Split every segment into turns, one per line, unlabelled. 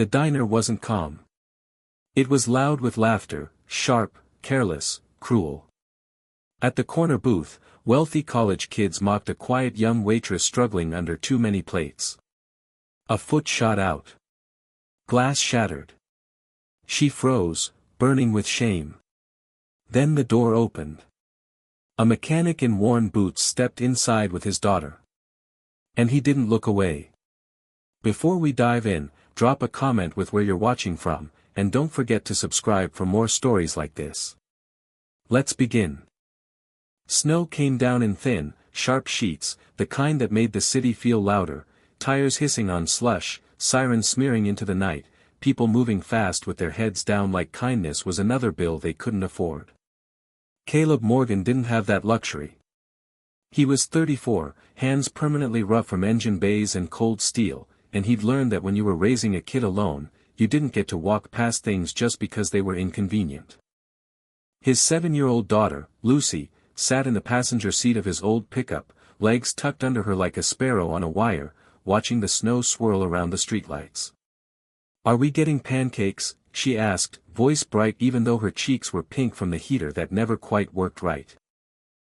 The diner wasn't calm. It was loud with laughter, sharp, careless, cruel. At the corner booth, wealthy college kids mocked a quiet young waitress struggling under too many plates. A foot shot out. Glass shattered. She froze, burning with shame. Then the door opened. A mechanic in worn boots stepped inside with his daughter. And he didn't look away. Before we dive in, drop a comment with where you're watching from, and don't forget to subscribe for more stories like this. Let's begin. Snow came down in thin, sharp sheets, the kind that made the city feel louder, tires hissing on slush, sirens smearing into the night, people moving fast with their heads down like kindness was another bill they couldn't afford. Caleb Morgan didn't have that luxury. He was 34, hands permanently rough from engine bays and cold steel, and he'd learned that when you were raising a kid alone, you didn't get to walk past things just because they were inconvenient. His 7-year-old daughter, Lucy, sat in the passenger seat of his old pickup, legs tucked under her like a sparrow on a wire, watching the snow swirl around the streetlights. "Are we getting pancakes?" she asked, voice bright even though her cheeks were pink from the heater that never quite worked right.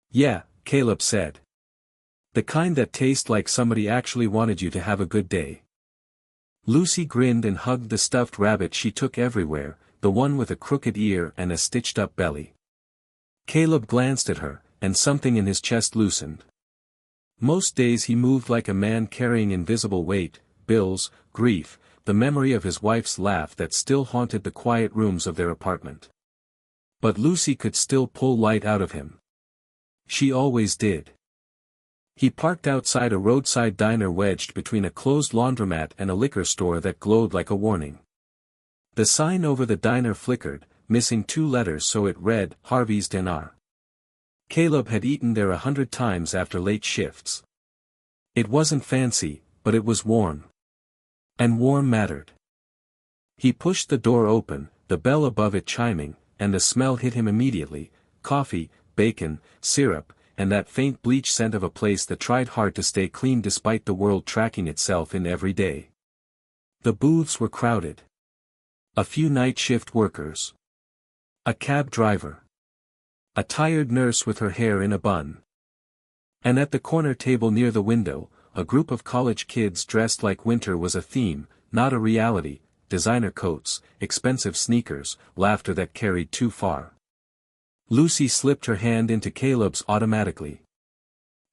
"Yeah," Caleb said. "The kind that taste like somebody actually wanted you to have a good day." Lucy grinned and hugged the stuffed rabbit she took everywhere, the one with a crooked ear and a stitched-up belly. Caleb glanced at her, and something in his chest loosened. Most days he moved like a man carrying invisible weight, bills, grief, the memory of his wife's laugh that still haunted the quiet rooms of their apartment. But Lucy could still pull light out of him. She always did. He parked outside a roadside diner wedged between a closed laundromat and a liquor store that glowed like a warning. The sign over the diner flickered, missing 2 letters, so it read, Harvey's Dinar. Caleb had eaten there 100 times after late shifts. It wasn't fancy, but it was warm. And warm mattered. He pushed the door open, the bell above it chiming, and the smell hit him immediately: coffee, bacon, syrup, and that faint bleach scent of a place that tried hard to stay clean despite the world tracking itself in every day. The booths were crowded. A few night shift workers. A cab driver. A tired nurse with her hair in a bun. And at the corner table near the window, a group of college kids dressed like winter was a theme, not a reality: designer coats, expensive sneakers, laughter that carried too far. Lucy slipped her hand into Caleb's automatically.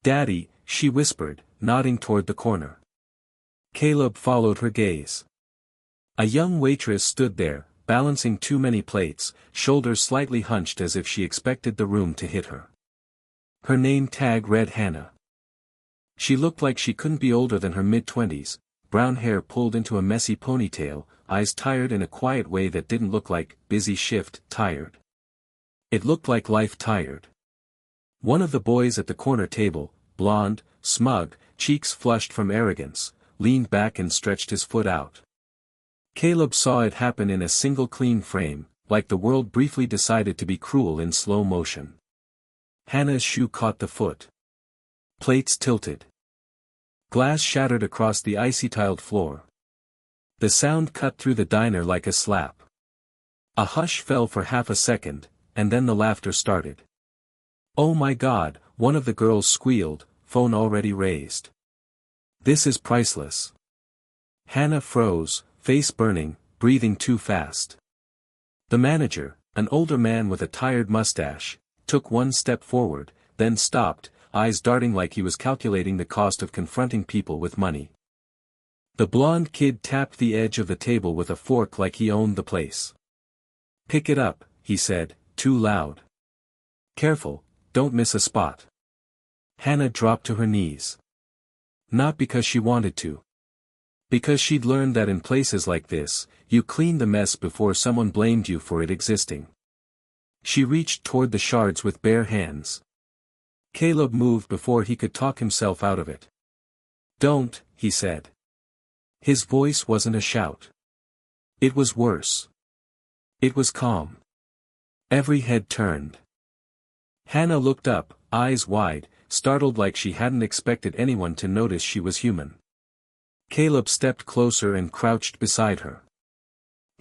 "Daddy," she whispered, nodding toward the corner. Caleb followed her gaze. A young waitress stood there, balancing too many plates, shoulders slightly hunched as if she expected the room to hit her. Her name tag read Hannah. She looked like she couldn't be older than her mid-20s, brown hair pulled into a messy ponytail, eyes tired in a quiet way that didn't look like busy shift tired. It looked like life tired. One of the boys at the corner table, blonde, smug, cheeks flushed from arrogance, leaned back and stretched his foot out. Caleb saw it happen in a single clean frame, like the world briefly decided to be cruel in slow motion. Hannah's shoe caught the foot. Plates tilted. Glass shattered across the icy-tiled floor. The sound cut through the diner like a slap. A hush fell for half a second, and then the laughter started. "Oh my God," one of the girls squealed, phone already raised. "This is priceless." Hannah froze, face burning, breathing too fast. The manager, an older man with a tired mustache, took one step forward, then stopped, eyes darting like he was calculating the cost of confronting people with money. The blonde kid tapped the edge of the table with a fork like he owned the place. "Pick it up," he said, too loud. "Careful, don't miss a spot." Hannah dropped to her knees. Not because she wanted to. Because she'd learned that in places like this, you cleaned the mess before someone blamed you for it existing. She reached toward the shards with bare hands. Caleb moved before he could talk himself out of it. "Don't," he said. His voice wasn't a shout. It was worse. It was calm. Every head turned. Hannah looked up, eyes wide, startled like she hadn't expected anyone to notice she was human. Caleb stepped closer and crouched beside her.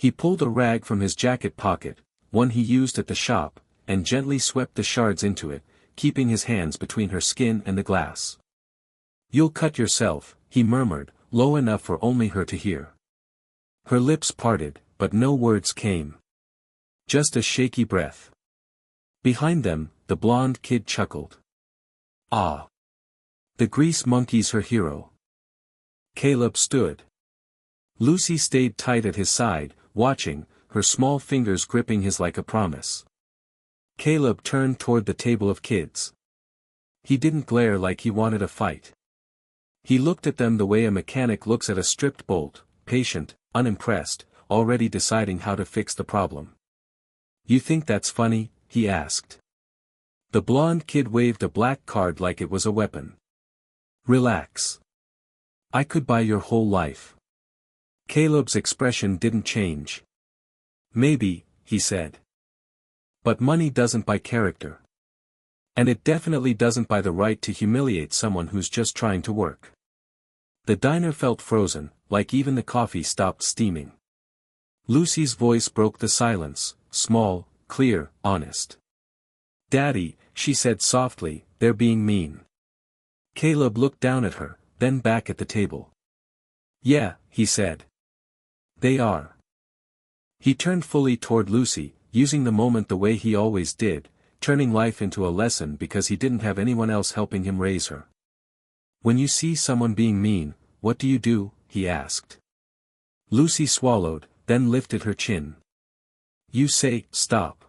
He pulled a rag from his jacket pocket, one he used at the shop, and gently swept the shards into it, keeping his hands between her skin and the glass. "You'll cut yourself," he murmured, low enough for only her to hear. Her lips parted, but no words came. Just a shaky breath. Behind them, the blonde kid chuckled. "Ah. The grease monkey's her hero." Caleb stood. Lucy stayed tight at his side, watching, her small fingers gripping his like a promise. Caleb turned toward the table of kids. He didn't glare like he wanted a fight. He looked at them the way a mechanic looks at a stripped bolt, patient, unimpressed, already deciding how to fix the problem. "You think that's funny?" he asked. The blonde kid waved a black card like it was a weapon. "Relax. I could buy your whole life." Caleb's expression didn't change. "Maybe," he said. "But money doesn't buy character. And it definitely doesn't buy the right to humiliate someone who's just trying to work." The diner felt frozen, like even the coffee stopped steaming. Lucy's voice broke the silence, small, clear, honest. "Daddy," she said softly, "they're being mean." Caleb looked down at her, then back at the table. "Yeah," he said. "They are." He turned fully toward Lucy, using the moment the way he always did, turning life into a lesson because he didn't have anyone else helping him raise her. "When you see someone being mean, what do?" he asked. Lucy swallowed, then lifted her chin. "You say, stop."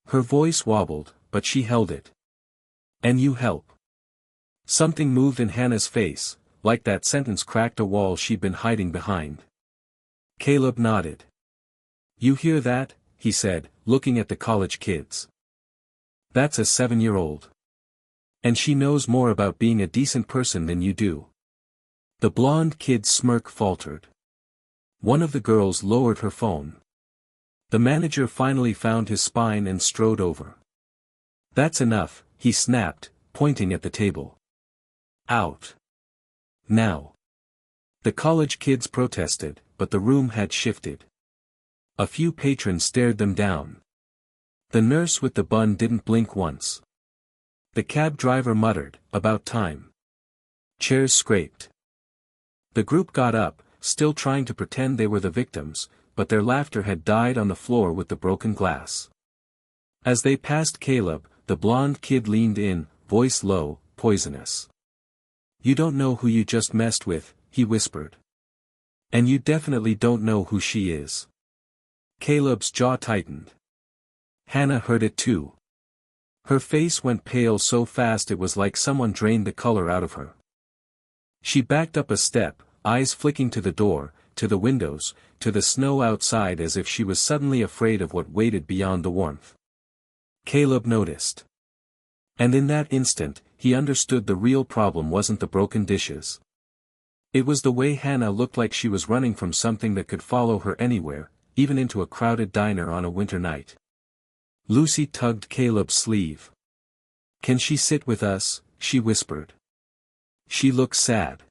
Her voice wobbled, but she held it. "And you help." Something moved in Hannah's face, like that sentence cracked a wall she'd been hiding behind. Caleb nodded. "You hear that?" he said, looking at the college kids. "That's a 7-year-old. And she knows more about being a decent person than you do." The blonde kid's smirk faltered. One of the girls lowered her phone. The manager finally found his spine and strode over. "That's enough," he snapped, pointing at the table. "Out. Now." The college kids protested, but the room had shifted. A few patrons stared them down. The nurse with the bun didn't blink once. The cab driver muttered, "About time." Chairs scraped. The group got up, still trying to pretend they were the victims, but their laughter had died on the floor with the broken glass. As they passed Caleb, the blonde kid leaned in, voice low, poisonous. "You don't know who you just messed with," he whispered. "And you definitely don't know who she is." Caleb's jaw tightened. Hannah heard it too. Her face went pale so fast it was like someone drained the color out of her. She backed up a step, eyes flicking to the door, to the windows, to the snow outside as if she was suddenly afraid of what waited beyond the warmth. Caleb noticed. And in that instant, he understood the real problem wasn't the broken dishes. It was the way Hannah looked like she was running from something that could follow her anywhere, even into a crowded diner on a winter night. Lucy tugged Caleb's sleeve. "Can she sit with us?" she whispered. "She looks sad."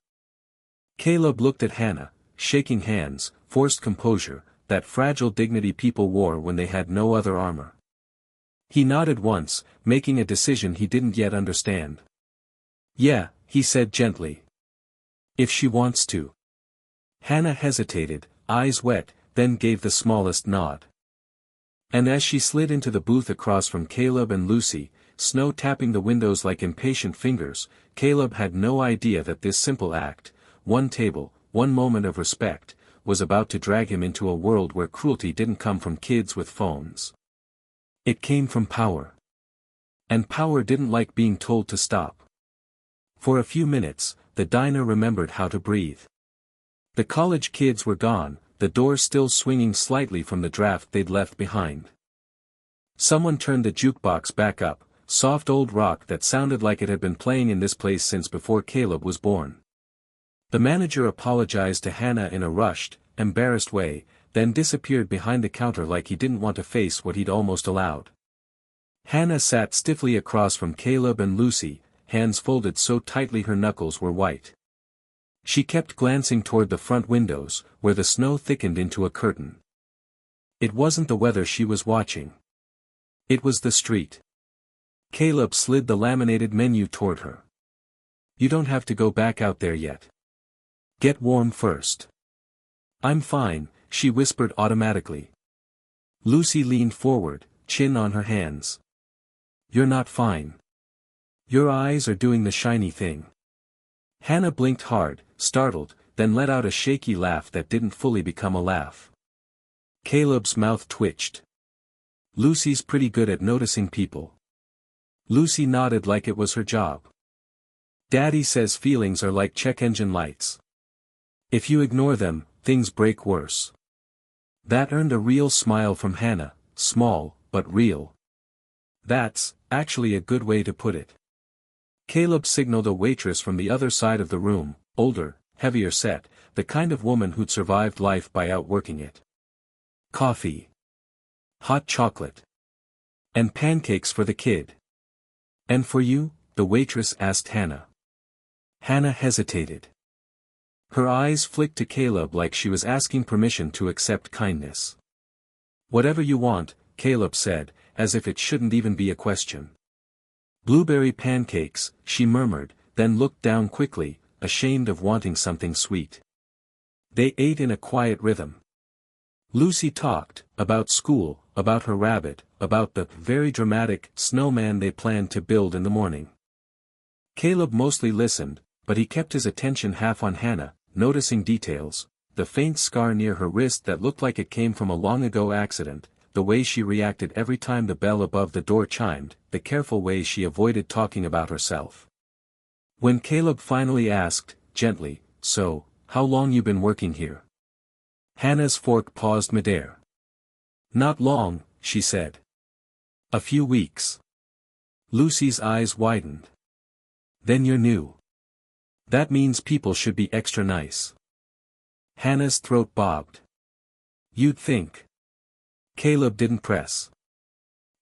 Caleb looked at Hannah, shaking hands, forced composure, that fragile dignity people wore when they had no other armor. He nodded once, making a decision he didn't yet understand. "Yeah," he said gently. "If she wants to." Hannah hesitated, eyes wet, then gave the smallest nod. And as she slid into the booth across from Caleb and Lucy, snow tapping the windows like impatient fingers, Caleb had no idea that this simple act, one table, one moment of respect, was about to drag him into a world where cruelty didn't come from kids with phones. It came from power. And power didn't like being told to stop. For a few minutes, the diner remembered how to breathe. The college kids were gone, the door still swinging slightly from the draft they'd left behind. Someone turned the jukebox back up, soft old rock that sounded like it had been playing in this place since before Caleb was born. The manager apologized to Hannah in a rushed, embarrassed way, then disappeared behind the counter like he didn't want to face what he'd almost allowed. Hannah sat stiffly across from Caleb and Lucy, hands folded so tightly her knuckles were white. She kept glancing toward the front windows, where the snow thickened into a curtain. It wasn't the weather she was watching. It was the street. Caleb slid the laminated menu toward her. You don't have to go back out there yet. Get warm first. I'm fine, she whispered automatically. Lucy leaned forward, chin on her hands. You're not fine. Your eyes are doing the shiny thing. Hannah blinked hard, startled, then let out a shaky laugh that didn't fully become a laugh. Caleb's mouth twitched. Lucy's pretty good at noticing people. Lucy nodded like it was her job. Daddy says feelings are like check engine lights. If you ignore them, things break worse. That earned a real smile from Hannah, small, but real. That's, actually a good way to put it. Caleb signaled a waitress from the other side of the room, older, heavier set, the kind of woman who'd survived life by outworking it. Coffee. Hot chocolate. And pancakes for the kid. And for you? The waitress asked Hannah. Hannah hesitated. Her eyes flicked to Caleb like she was asking permission to accept kindness. Whatever you want, Caleb said, as if it shouldn't even be a question. Blueberry pancakes, she murmured, then looked down quickly, ashamed of wanting something sweet. They ate in a quiet rhythm. Lucy talked, about school, about her rabbit, about the very dramatic snowman they planned to build in the morning. Caleb mostly listened, but he kept his attention half on Hannah, noticing details, the faint scar near her wrist that looked like it came from a long-ago accident, the way she reacted every time the bell above the door chimed, the careful way she avoided talking about herself. When Caleb finally asked, gently, so, how long you been working here? Hannah's fork paused midair. Not long, she said. A few weeks. Lucy's eyes widened. Then you're new. That means people should be extra nice. Hannah's throat bobbed. You'd think. Caleb didn't press.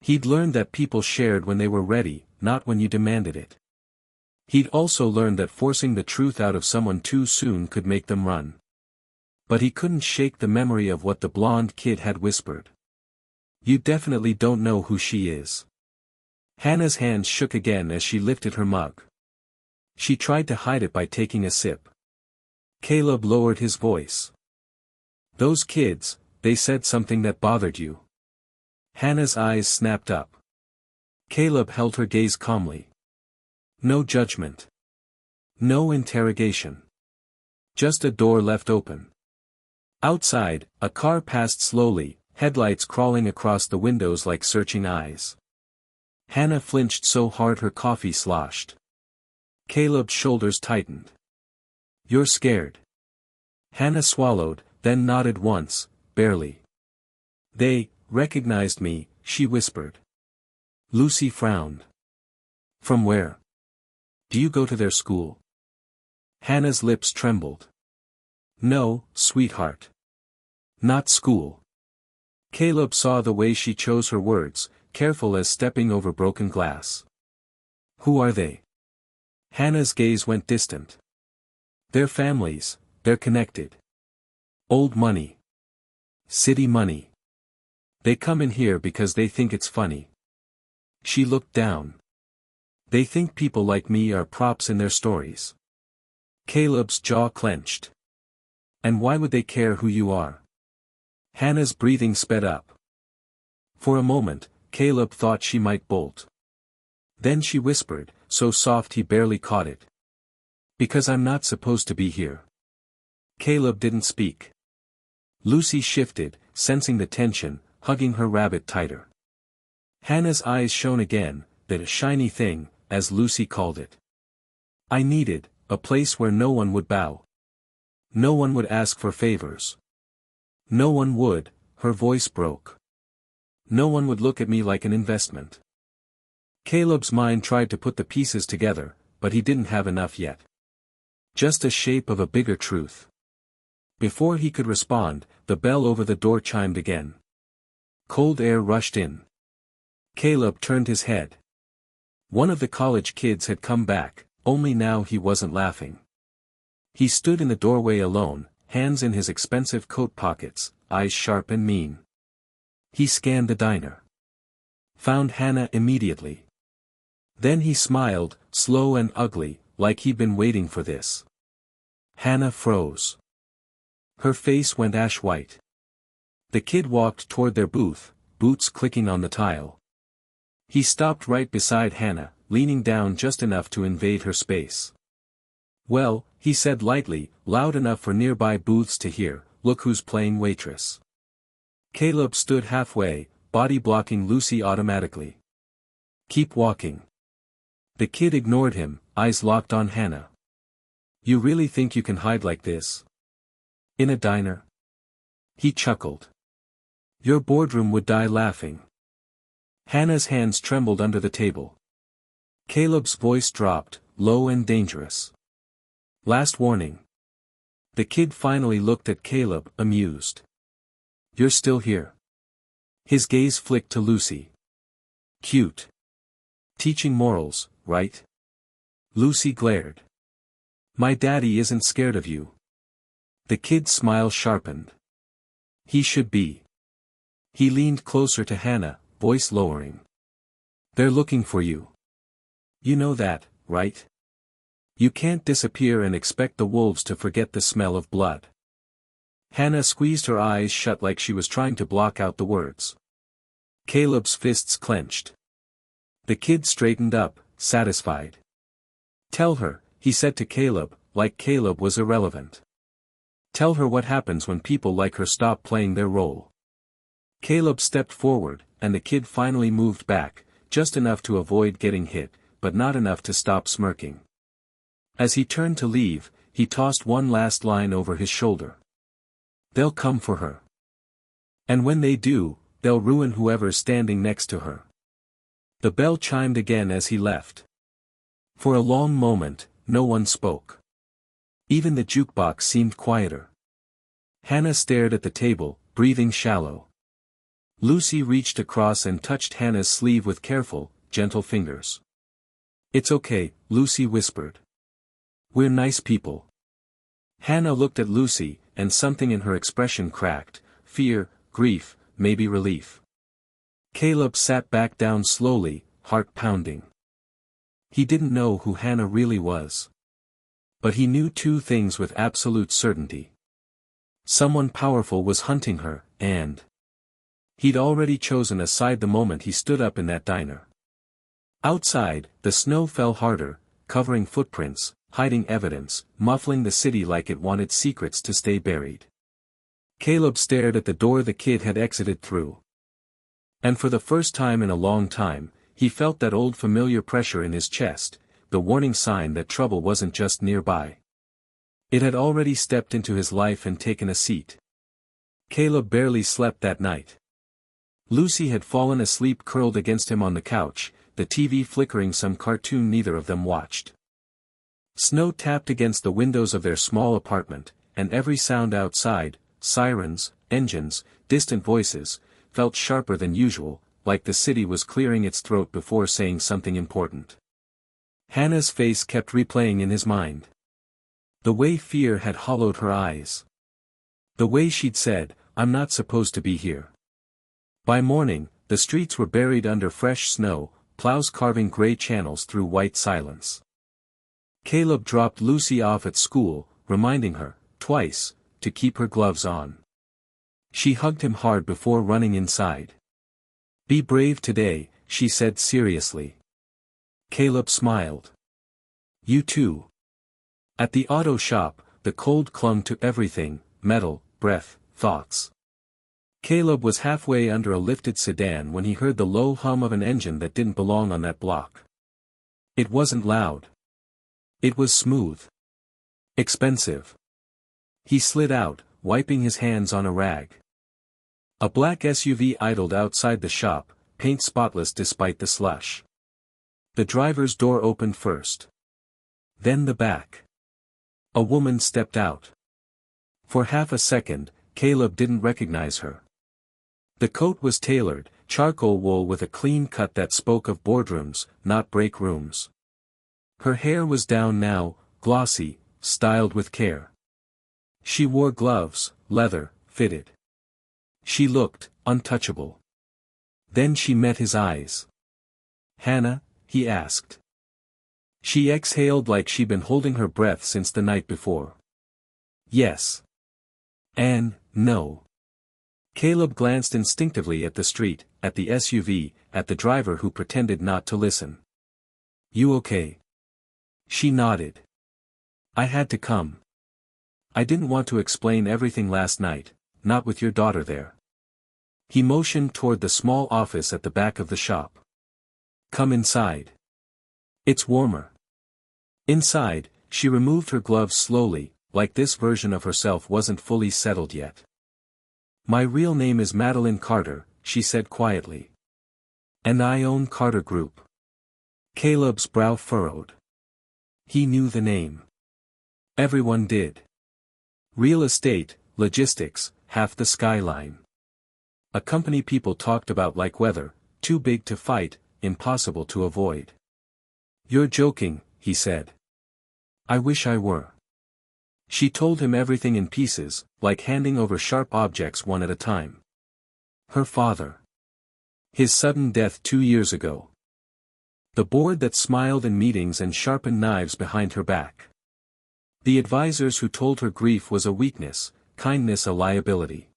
He'd learned that people shared when they were ready, not when you demanded it. He'd also learned that forcing the truth out of someone too soon could make them run. But he couldn't shake the memory of what the blonde kid had whispered. You definitely don't know who she is. Hannah's hands shook again as she lifted her mug. She tried to hide it by taking a sip. Caleb lowered his voice. Those kids, they said something that bothered you. Hannah's eyes snapped up. Caleb held her gaze calmly. No judgment. No interrogation. Just a door left open. Outside, a car passed slowly, headlights crawling across the windows like searching eyes. Hannah flinched so hard her coffee sloshed. Caleb's shoulders tightened. You're scared. Hannah swallowed, then nodded once, barely. They recognized me, she whispered. Lucy frowned. From where? Do you go to their school? Hannah's lips trembled. No, sweetheart. Not school. Caleb saw the way she chose her words, careful as stepping over broken glass. Who are they? Hannah's gaze went distant. Their families, they're connected. Old money. City money. They come in here because they think it's funny. She looked down. They think people like me are props in their stories. Caleb's jaw clenched. And why would they care who you are? Hannah's breathing sped up. For a moment, Caleb thought she might bolt. Then she whispered, so soft he barely caught it. Because I'm not supposed to be here. Caleb didn't speak. Lucy shifted, sensing the tension, hugging her rabbit tighter. Hannah's eyes shone again, that shiny thing, as Lucy called it. I needed a place where no one would bow. No one would ask for favors. No one would, her voice broke. No one would look at me like an investment. Caleb's mind tried to put the pieces together, but he didn't have enough yet. Just a shape of a bigger truth. Before he could respond, the bell over the door chimed again. Cold air rushed in. Caleb turned his head. One of the college kids had come back, only now he wasn't laughing. He stood in the doorway alone, hands in his expensive coat pockets, eyes sharp and mean. He scanned the diner. Found Hannah immediately. Then he smiled, slow and ugly, like he'd been waiting for this. Hannah froze. Her face went ash white. The kid walked toward their booth, boots clicking on the tile. He stopped right beside Hannah, leaning down just enough to invade her space. "Well," he said lightly, loud enough for nearby booths to hear, "look who's playing Waitress." Caleb stood halfway, body blocking Lucy automatically. "Keep walking." The kid ignored him, eyes locked on Hannah. "You really think you can hide like this? In a diner?" He chuckled. "Your boardroom would die laughing." Hannah's hands trembled under the table. Caleb's voice dropped, low and dangerous. "Last warning." The kid finally looked at Caleb, amused. "You're still here?" His gaze flicked to Lucy. "Cute. Teaching morals, right?" Lucy glared. "My daddy isn't scared of you." The kid's smile sharpened. "He should be." He leaned closer to Hannah, voice lowering. "They're looking for you. You know that, right? You can't disappear and expect the wolves to forget the smell of blood." Hannah squeezed her eyes shut like she was trying to block out the words. Caleb's fists clenched. The kid straightened up, satisfied. "Tell her," he said to Caleb, like Caleb was irrelevant. "Tell her what happens when people like her stop playing their role." Caleb stepped forward, and the kid finally moved back, just enough to avoid getting hit, but not enough to stop smirking. As he turned to leave, he tossed one last line over his shoulder. "They'll come for her. And when they do, they'll ruin whoever's standing next to her." The bell chimed again as he left. For a long moment, no one spoke. Even the jukebox seemed quieter. Hannah stared at the table, breathing shallow. Lucy reached across and touched Hannah's sleeve with careful, gentle fingers. "It's okay," Lucy whispered. "We're nice people." Hannah looked at Lucy, and something in her expression cracked, fear, grief, maybe relief. Caleb sat back down slowly, heart pounding. He didn't know who Hannah really was. But he knew two things with absolute certainty. Someone powerful was hunting her, and he'd already chosen a side the moment he stood up in that diner. Outside, the snow fell harder, covering footprints, hiding evidence, muffling the city like it wanted secrets to stay buried. Caleb stared at the door the kid had exited through. And for the first time in a long time, he felt that old familiar pressure in his chest, the warning sign that trouble wasn't just nearby. It had already stepped into his life and taken a seat. Caleb barely slept that night. Lucy had fallen asleep curled against him on the couch, the TV flickering some cartoon neither of them watched. Snow tapped against the windows of their small apartment, and every sound outside, sirens, engines, distant voices, felt sharper than usual, like the city was clearing its throat before saying something important. Hannah's face kept replaying in his mind. The way fear had hollowed her eyes. The way she'd said, "I'm not supposed to be here." By morning, the streets were buried under fresh snow, plows carving gray channels through white silence. Caleb dropped Lucy off at school, reminding her, twice, to keep her gloves on. She hugged him hard before running inside. "Be brave today," she said seriously. Caleb smiled. "You too." At the auto shop, the cold clung to everything, metal, breath, thoughts. Caleb was halfway under a lifted sedan when he heard the low hum of an engine that didn't belong on that block. It wasn't loud. It was smooth. Expensive. He slid out, wiping his hands on a rag. A black SUV idled outside the shop, paint spotless despite the slush. The driver's door opened first. Then the back. A woman stepped out. For half a second, Caleb didn't recognize her. The coat was tailored, charcoal wool with a clean cut that spoke of boardrooms, not break rooms. Her hair was down now, glossy, styled with care. She wore gloves, leather, fitted. She looked untouchable. Then she met his eyes. "Hannah?" he asked. She exhaled like she'd been holding her breath since the night before. "Yes." "And, no." Caleb glanced instinctively at the street, at the SUV, at the driver who pretended not to listen. "You okay?" She nodded. "I had to come. I didn't want to explain everything last night, not with your daughter there." He motioned toward the small office at the back of the shop. "Come inside. It's warmer." Inside, she removed her gloves slowly, like this version of herself wasn't fully settled yet. "My real name is Madeline Carter," she said quietly. "And I own Carter Group." Caleb's brow furrowed. He knew the name. Everyone did. Real estate, logistics, half the skyline. A company people talked about like weather, too big to fight, impossible to avoid. "You're joking," he said. "I wish I were." She told him everything in pieces, like handing over sharp objects one at a time. Her father. His sudden death 2 years ago. The board that smiled in meetings and sharpened knives behind her back. The advisors who told her grief was a weakness, kindness a liability.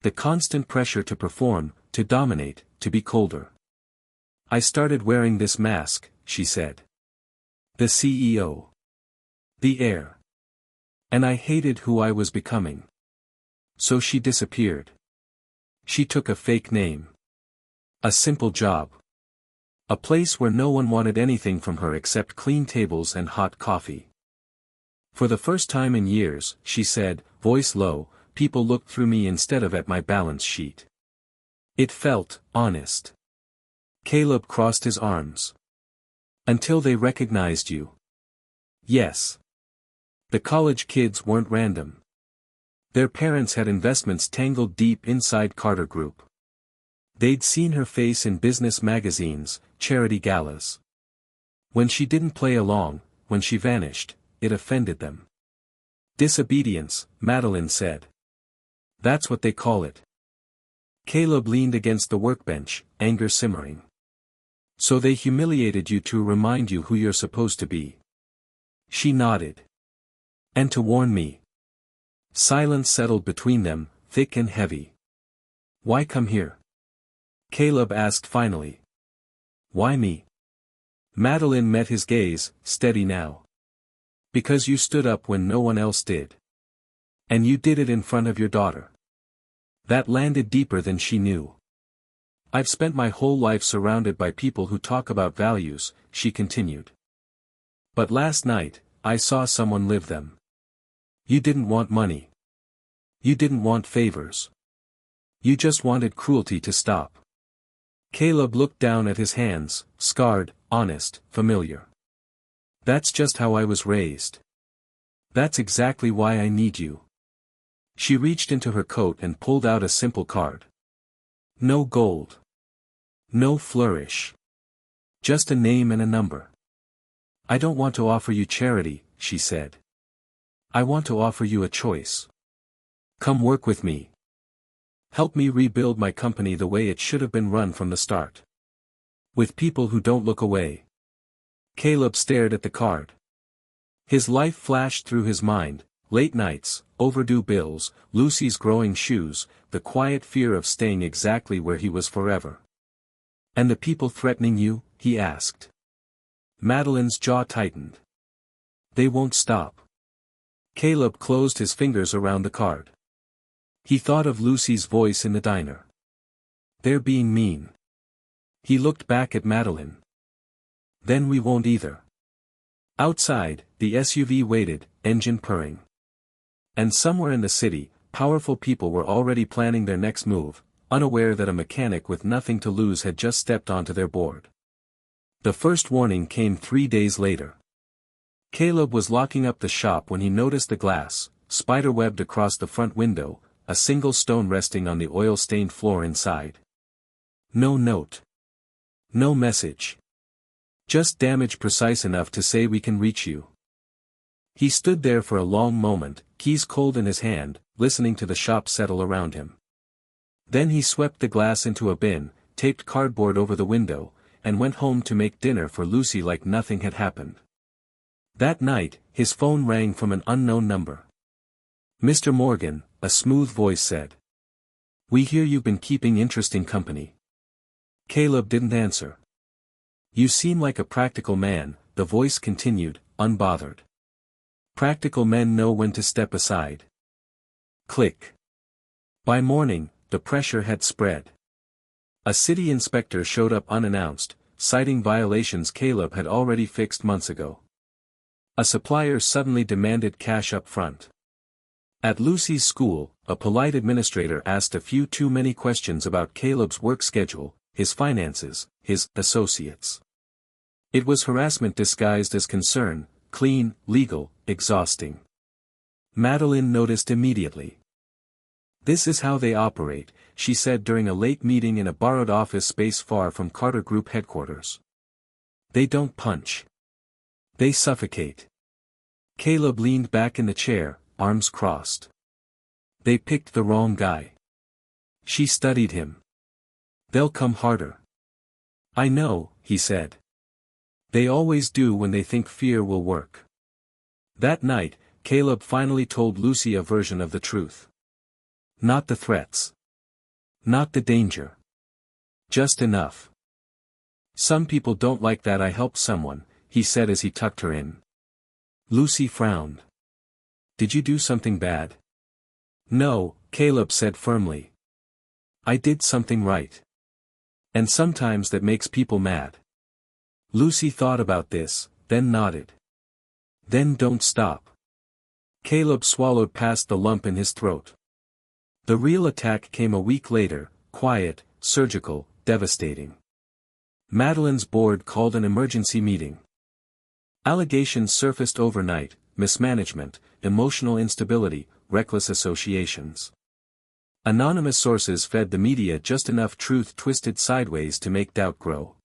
The constant pressure to perform, to dominate, to be colder. "I started wearing this mask," she said. "The CEO. The heir. And I hated who I was becoming. So she disappeared. She took a fake name. A simple job. A place where no one wanted anything from her except clean tables and hot coffee. For the first time in years," she said, voice low, "people looked through me instead of at my balance sheet. It felt honest." Caleb crossed his arms. "Until they recognized you." "Yes." The college kids weren't random. Their parents had investments tangled deep inside Carter Group. They'd seen her face in business magazines, charity galas. When she didn't play along, when she vanished, it offended them. "Disobedience," Madeline said. "That's what they call it." Caleb leaned against the workbench, anger simmering. "So they humiliated you to remind you who you're supposed to be." She nodded. "And to warn me." Silence settled between them, thick and heavy. "Why come here?" Caleb asked finally. "Why me?" Madeline met his gaze, steady now. "Because you stood up when no one else did. And you did it in front of your daughter." That landed deeper than she knew. "I've spent my whole life surrounded by people who talk about values," she continued. "But last night, I saw someone live them. You didn't want money. You didn't want favors. You just wanted cruelty to stop." Caleb looked down at his hands, scarred, honest, familiar. "That's just how I was raised. That's exactly why I need you." She reached into her coat and pulled out a simple card. No gold. No flourish. Just a name and a number. "I don't want to offer you charity," she said. "I want to offer you a choice. Come work with me. Help me rebuild my company the way it should have been run from the start. With people who don't look away." Caleb stared at the card. His life flashed through his mind, late nights, overdue bills, Lucy's growing shoes, the quiet fear of staying exactly where he was forever. "And the people threatening you?" he asked. Madeline's jaw tightened. "They won't stop." Caleb closed his fingers around the card. He thought of Lucy's voice in the diner. "They're being mean." He looked back at Madeline. "Then we won't either." Outside, the SUV waited, engine purring. And somewhere in the city, powerful people were already planning their next move, unaware that a mechanic with nothing to lose had just stepped onto their board. The first warning came 3 days later. Caleb was locking up the shop when he noticed the glass, spiderwebbed across the front window, a single stone resting on the oil-stained floor inside. No note. No message. Just damage precise enough to say "we can reach you." He stood there for a long moment, keys cold in his hand, listening to the shop settle around him. Then he swept the glass into a bin, taped cardboard over the window, and went home to make dinner for Lucy like nothing had happened. That night, his phone rang from an unknown number. "Mr. Morgan," a smooth voice said. "We hear you've been keeping interesting company." Caleb didn't answer. "You seem like a practical man," the voice continued, unbothered. "Practical men know when to step aside." Click. By morning, the pressure had spread. A city inspector showed up unannounced, citing violations Caleb had already fixed months ago. A supplier suddenly demanded cash up front. At Lucy's school, a polite administrator asked a few too many questions about Caleb's work schedule, his finances, his associates. It was harassment disguised as concern, clean, legal, exhausting. Madeline noticed immediately. "This is how they operate," she said during a late meeting in a borrowed office space far from Carter Group headquarters. "They don't punch. They suffocate." Caleb leaned back in the chair, arms crossed. "They picked the wrong guy." She studied him. "They'll come harder." "I know," he said. "They always do when they think fear will work." That night, Caleb finally told Lucy a version of the truth. Not the threats. Not the danger. Just enough. "Some people don't like that I helped someone," he said as he tucked her in. Lucy frowned. "Did you do something bad?" "No," Caleb said firmly. "I did something right. And sometimes that makes people mad." Lucy thought about this, then nodded. "Then don't stop." Caleb swallowed past the lump in his throat. The real attack came a week later, quiet, surgical, devastating. Madeline's board called an emergency meeting. Allegations surfaced overnight: mismanagement, emotional instability, reckless associations. Anonymous sources fed the media just enough truth twisted sideways to make doubt grow.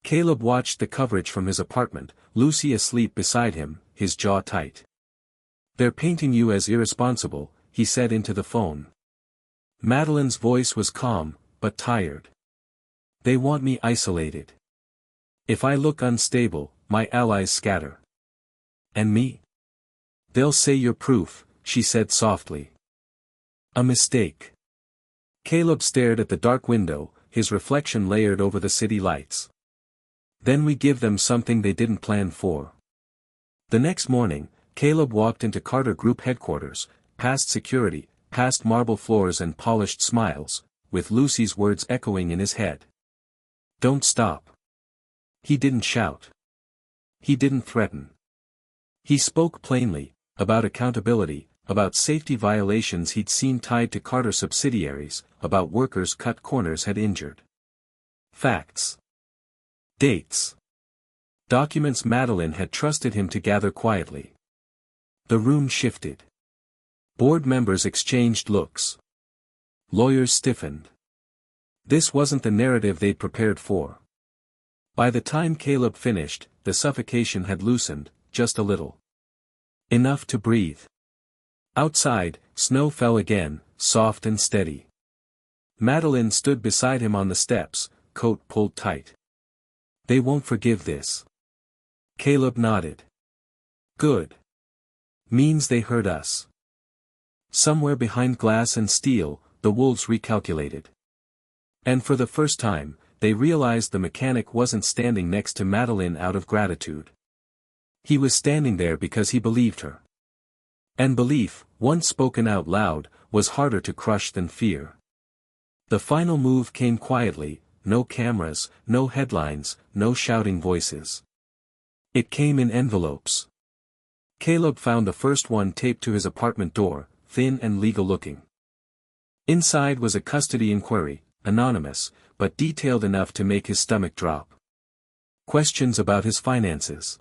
Caleb watched the coverage from his apartment, Lucy asleep beside him, his jaw tight. "They're painting you as irresponsible," he said into the phone. Madeline's voice was calm, but tired. "They want me isolated. If I look unstable, my allies scatter. And me? They'll say you're proof," she said softly. "A mistake." Caleb stared at the dark window, his reflection layered over the city lights. "Then we give them something they didn't plan for." The next morning, Caleb walked into Carter Group headquarters, past security, past marble floors and polished smiles, with Lucy's words echoing in his head. "Don't stop." He didn't shout. He didn't threaten. He spoke plainly, about accountability, about safety violations he'd seen tied to Carter subsidiaries, about workers cut corners had injured. Facts. Dates. Documents Madeline had trusted him to gather quietly. The room shifted. Board members exchanged looks. Lawyers stiffened. This wasn't the narrative they'd prepared for. By the time Caleb finished, the suffocation had loosened, just a little. Enough to breathe. Outside, snow fell again, soft and steady. Madeline stood beside him on the steps, coat pulled tight. "They won't forgive this." Caleb nodded. "Good. Means they hurt us." Somewhere behind glass and steel, the wolves recalculated. And for the first time, they realized the mechanic wasn't standing next to Madeline out of gratitude. He was standing there because he believed her. And belief, once spoken out loud, was harder to crush than fear. The final move came quietly, no cameras, no headlines, no shouting voices. It came in envelopes. Caleb found the first one taped to his apartment door, thin and legal-looking. Inside was a custody inquiry, anonymous, but detailed enough to make his stomach drop. Questions about his finances.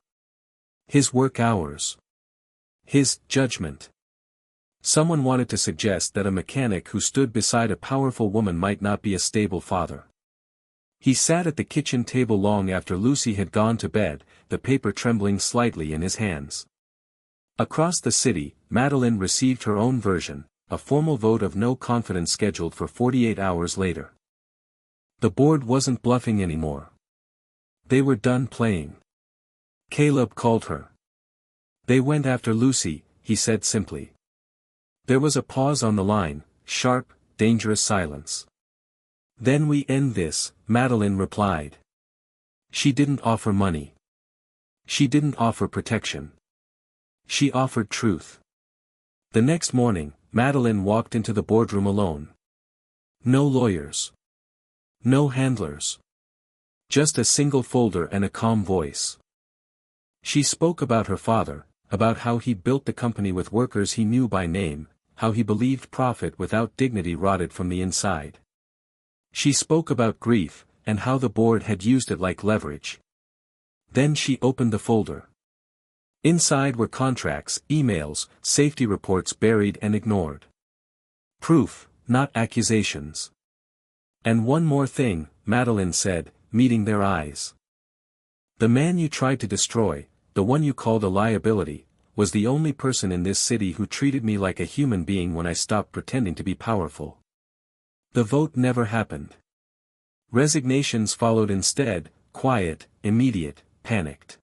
His work hours. His judgment. Someone wanted to suggest that a mechanic who stood beside a powerful woman might not be a stable father. He sat at the kitchen table long after Lucy had gone to bed, the paper trembling slightly in his hands. Across the city, Madeline received her own version, a formal vote of no confidence scheduled for 48 hours later. The board wasn't bluffing anymore. They were done playing. Caleb called her. They went after Lucy, he said simply. There was a pause on the line, sharp, dangerous silence. Then we end this, Madeline replied. She didn't offer money. She didn't offer protection. She offered truth. The next morning, Madeline walked into the boardroom alone. No lawyers. No handlers. Just a single folder and a calm voice. She spoke about her father, about how he built the company with workers he knew by name, how he believed profit without dignity rotted from the inside. She spoke about grief, and how the board had used it like leverage. Then she opened the folder. Inside were contracts, emails, safety reports buried and ignored. Proof, not accusations. And one more thing, Madeline said, meeting their eyes. The man you tried to destroy, the one you called a liability, was the only person in this city who treated me like a human being when I stopped pretending to be powerful. The vote never happened. Resignations followed instead, quiet, immediate, panicked.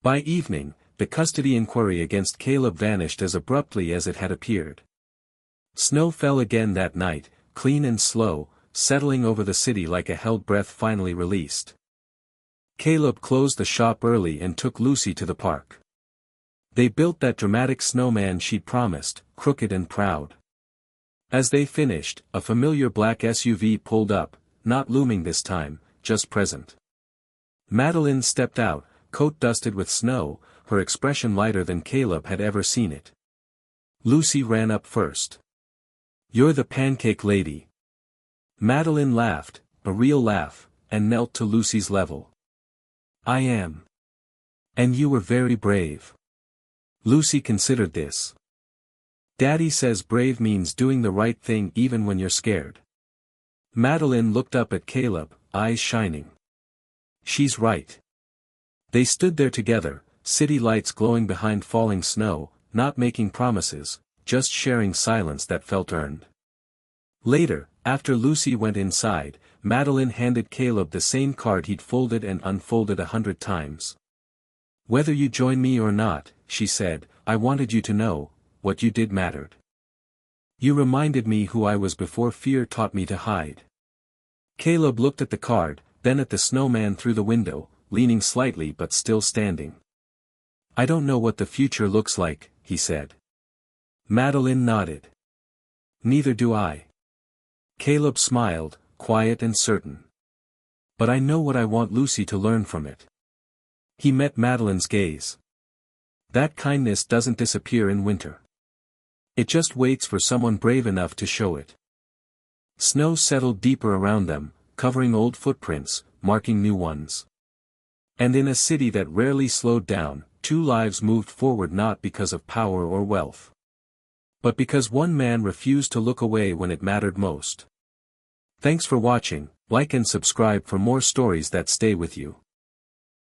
By evening, the custody inquiry against Caleb vanished as abruptly as it had appeared. Snow fell again that night, clean and slow, settling over the city like a held breath finally released. Caleb closed the shop early and took Lucy to the park. They built that dramatic snowman she'd promised, crooked and proud. As they finished, a familiar black SUV pulled up, not looming this time, just present. Madeline stepped out, coat dusted with snow, her expression lighter than Caleb had ever seen it. Lucy ran up first. "You're the pancake lady." Madeline laughed, a real laugh, and knelt to Lucy's level. "I am. And you were very brave." Lucy considered this. "Daddy says brave means doing the right thing even when you're scared." Madeline looked up at Caleb, eyes shining. "She's right." They stood there together, city lights glowing behind falling snow, not making promises, just sharing silence that felt earned. Later, after Lucy went inside, Madeline handed Caleb the same card he'd folded and unfolded 100 times. "Whether you join me or not," she said, "I wanted you to know, what you did mattered. You reminded me who I was before fear taught me to hide." Caleb looked at the card, then at the snowman through the window, leaning slightly but still standing. "I don't know what the future looks like," he said. Madeline nodded. "Neither do I." Caleb smiled, quiet and certain. "But I know what I want Lucy to learn from it." He met Madeline's gaze. "That kindness doesn't disappear in winter. It just waits for someone brave enough to show it." Snow settled deeper around them, covering old footprints, marking new ones. And in a city that rarely slowed down, 2 lives moved forward not because of power or wealth, but because one man refused to look away when it mattered most. Thanks for watching, like and subscribe for more stories that stay with you.